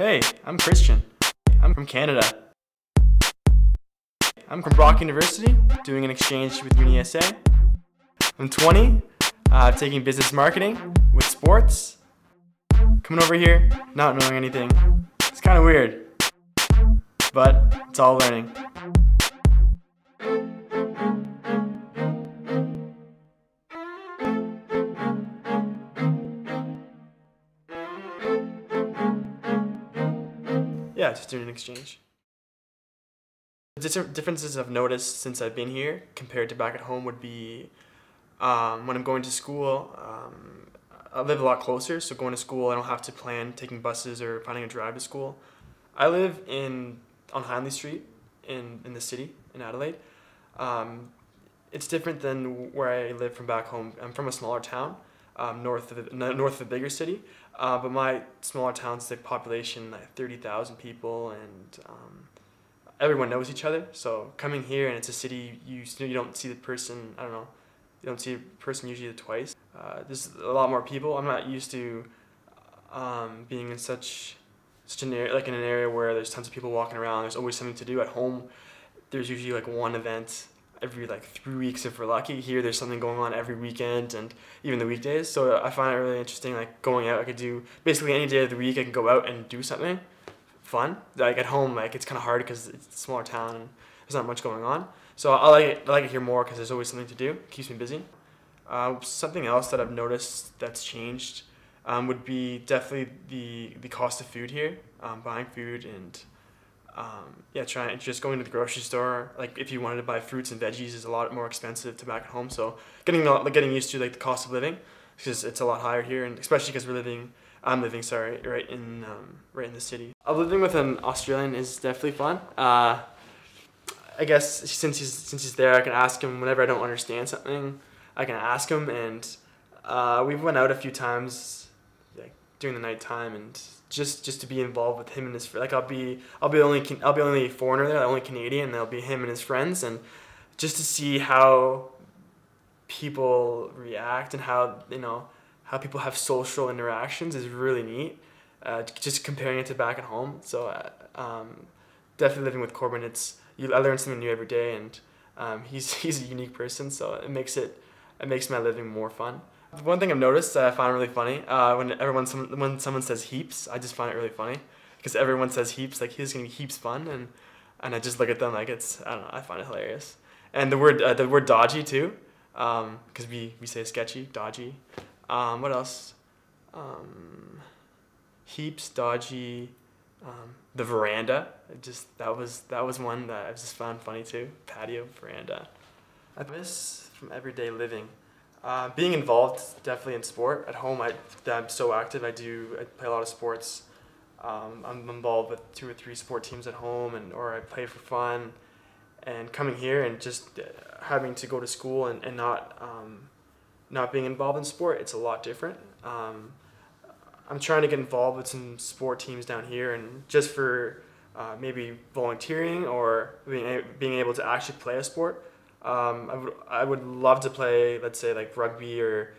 Hey, I'm Christian. I'm from Canada. I'm from Brock University, doing an exchange with UniSA. I'm 20, taking business marketing with sports. Coming over here, not knowing anything. It's kind of weird, but it's all learning. Yeah, just doing an exchange. The differences I've noticed since I've been here compared to back at home would be when I'm going to school, I live a lot closer, so going to school I don't have to plan taking buses or finding a drive to school. I live on Hindley Street in the city, in Adelaide. It's different than where I live from back home. I'm from a smaller town, north of a bigger city, but my smaller town's the population like 30,000 people, and everyone knows each other. So coming here and it's a city, you don't see the person. I don't know. You don't see a person usually twice. There's a lot more people. I'm not used to being in such an area, like in an area where there's tons of people walking around. There's always something to do. At home, there's usually like one event every like 3 weeks if we're lucky. Here, there's something going on every weekend and even the weekdays. So I find it really interesting. Like going out, I could do basically any day of the week. I can go out and do something fun. Like at home, like it's kind of hard because it's a smaller town and there's not much going on. So I like it here more because there's always something to do. It keeps me busy. Something else that I've noticed that's changed would be definitely the cost of food here. Buying food and just going to the grocery store. Like if you wanted to buy fruits and veggies is a lot more expensive to back at home. So getting used to like the cost of living because it's a lot higher here, and especially because I'm living right in the city. Living with an Australian is definitely fun. I guess since he's there, I can ask him whenever I don't understand something. I can ask him, and we've went out a few times, like during the nighttime, and just to be involved with him and his like I'll be the only foreigner there, the only Canadian. And there'll be him and his friends, and just to see how people react and how people have social interactions is really neat. Just comparing it to back at home. So definitely living with Corbin, I learn something new every day, and he's a unique person, so it makes my living more fun. One thing I've noticed that I find really funny when someone says heaps, I just find it really funny because everyone says heaps, like he's gonna be heaps fun, and I just look at them like I don't know, I find it hilarious. And the word dodgy too, because we say sketchy, dodgy. What else? Heaps, dodgy. The veranda, that was one that I just found funny too. Patio, veranda. I miss from everyday living. Being involved definitely in sport. At home, I'm so active. I play a lot of sports. I'm involved with 2 or 3 sport teams at home, or I play for fun. And coming here and just having to go to school and not being involved in sport, it's a lot different. I'm trying to get involved with some sport teams down here, and just for maybe volunteering or being able to actually play a sport. I would love to play, let's say, like rugby or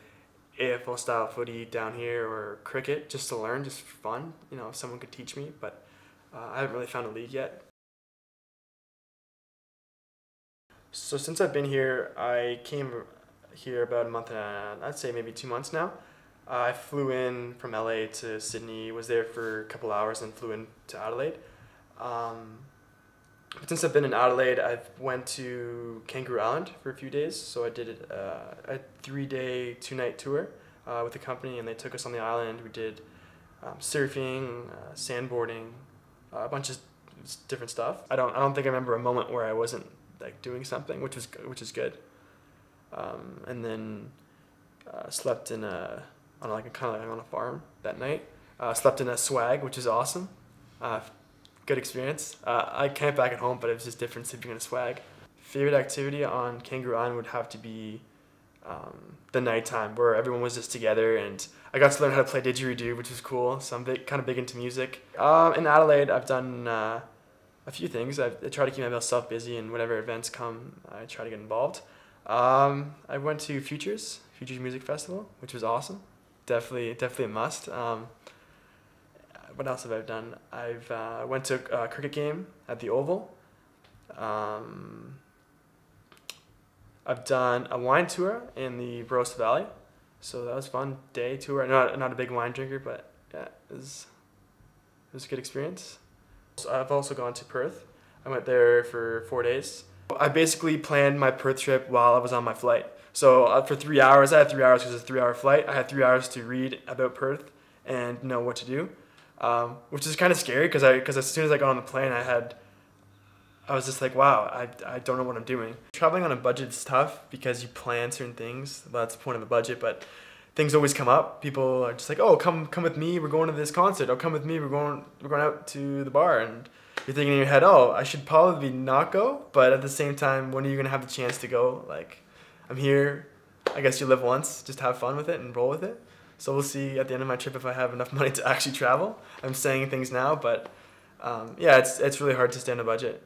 AFL style footy down here, or cricket, just to learn, just for fun. If someone could teach me, but I haven't really found a league yet. So since I've been here, I came here about a month and I'd say maybe 2 months now. I flew in from LA to Sydney, was there for a couple hours, and flew in to Adelaide. But since I've been in Adelaide, I've went to Kangaroo Island for a few days. So I did a 3-day, 2-night tour with the company, and they took us on the island. We did surfing, sandboarding, a bunch of different stuff. I don't think I remember a moment where I wasn't like doing something, which is good. And then slept in on a farm that night. Slept in a swag, which is awesome. Good experience. I camped back at home, but it was just different sleeping in a swag. Favorite activity on Kangaroo Island would have to be the nighttime, where everyone was just together, and I got to learn how to play didgeridoo, which was cool. So I'm kind of big into music. In Adelaide, I've done a few things. I try to keep myself busy, and whenever events come, I try to get involved. I went to Futures Music Festival, which was awesome. Definitely a must. what else have I done? I've went to a cricket game at the Oval. I've done a wine tour in the Barossa Valley, so that was fun. Day tour. Not a big wine drinker, but yeah, it was a good experience. So I've also gone to Perth. I went there for 4 days. I basically planned my Perth trip while I was on my flight. So for 3 hours, I had 3 hours because it's a 3-hour flight. I had 3 hours to read about Perth and know what to do, which is kind of scary because as soon as I got on the plane, I was just like, wow, I don't know what I'm doing. Traveling on a budget is tough because you plan certain things. Well, that's the point of a budget, but things always come up. People are just like, oh, come with me, we're going to this concert. Oh, come with me, we're going out to the bar. And you're thinking in your head, oh, I should probably not go, but at the same time, when are you gonna have the chance to go? Like, I'm here, I guess you live once, just have fun with it and roll with it. So we'll see at the end of my trip if I have enough money to actually travel. I'm saying things now, but yeah, it's really hard to stay on a budget.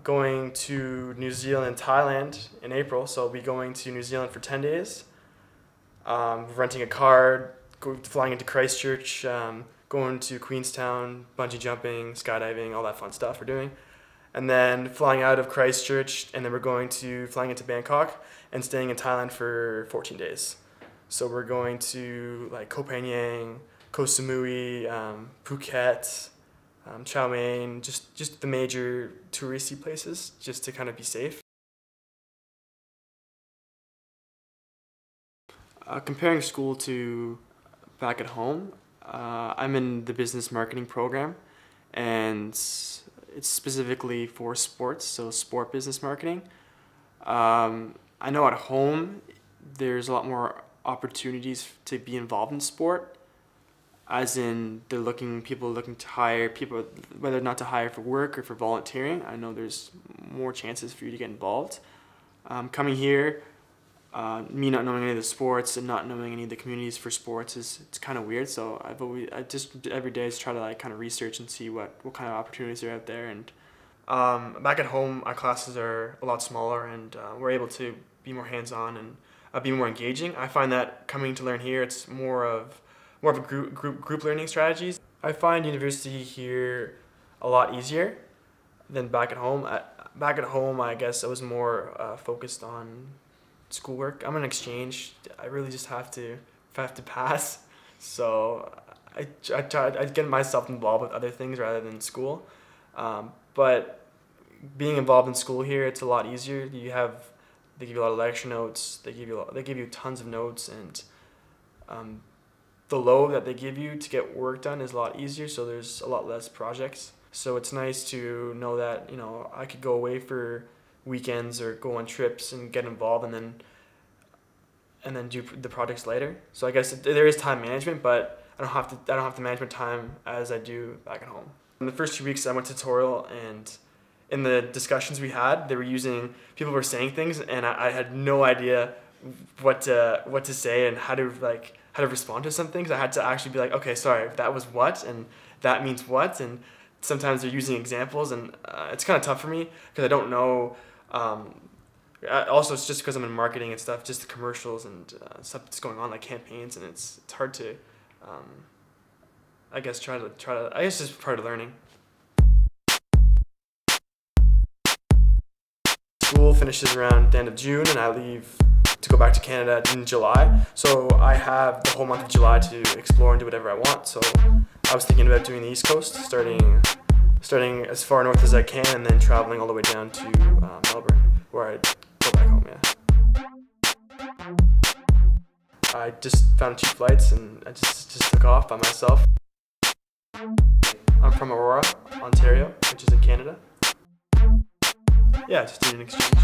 Going to New Zealand and Thailand in April, so I'll be going to New Zealand for 10 days. Renting a car, flying into Christchurch, going to Queenstown, bungee jumping, skydiving, all that fun stuff we're doing. And then flying out of Christchurch, and then flying into Bangkok and staying in Thailand for 14 days. So we're going to like Koh Phangan, Koh Samui, Phuket, Chow Mein, just the major touristy places, just to kind of be safe. Comparing school to back at home, I'm in the business marketing program, and it's specifically for sports, so sport business marketing. I know at home there's a lot more opportunities to be involved in sport, as in people looking to hire people, whether or not to hire for work or for volunteering. I know there's more chances for you to get involved. Coming here, me not knowing any of the sports and not knowing any of the communities for sports it's kind of weird. So I just every day is try to like kind of research and see what kind of opportunities are out there. And back at home, our classes are a lot smaller, and we're able to be more hands-on and be more engaging. I find that coming to learn here, it's more of a group learning strategies. I find university here a lot easier than back at home. Back at home, I guess I was more focused on schoolwork. I'm an exchange. I really just have to pass. So I get myself involved with other things rather than school. But being involved in school here, it's a lot easier. They give you a lot of lecture notes. They give you tons of notes, and the load that they give you to get work done is a lot easier, so there's a lot less projects. So it's nice to know that, I could go away for weekends or go on trips and get involved and then do the projects later. So I guess there is time management, but I don't have the management time as I do back at home. In the first 2 weeks I went tutorial, and in the discussions we had, people were saying things, and I had no idea what to say and how to respond to some things. I had to actually be like, okay, sorry, that was what, and that means what, and sometimes they're using examples, and it's kind of tough for me because I don't know. Also, it's just because I'm in marketing and stuff, just the commercials and stuff that's going on, like campaigns, and it's hard to, I guess just part of learning. School finishes around the end of June, and I leave to go back to Canada in July. So I have the whole month of July to explore and do whatever I want. So I was thinking about doing the East Coast, starting as far north as I can, and then traveling all the way down to Melbourne, where I go back home. Yeah. I just found cheap flights, and I just took off by myself. I'm from Aurora, Ontario, which is in Canada. Yeah, just did an exchange.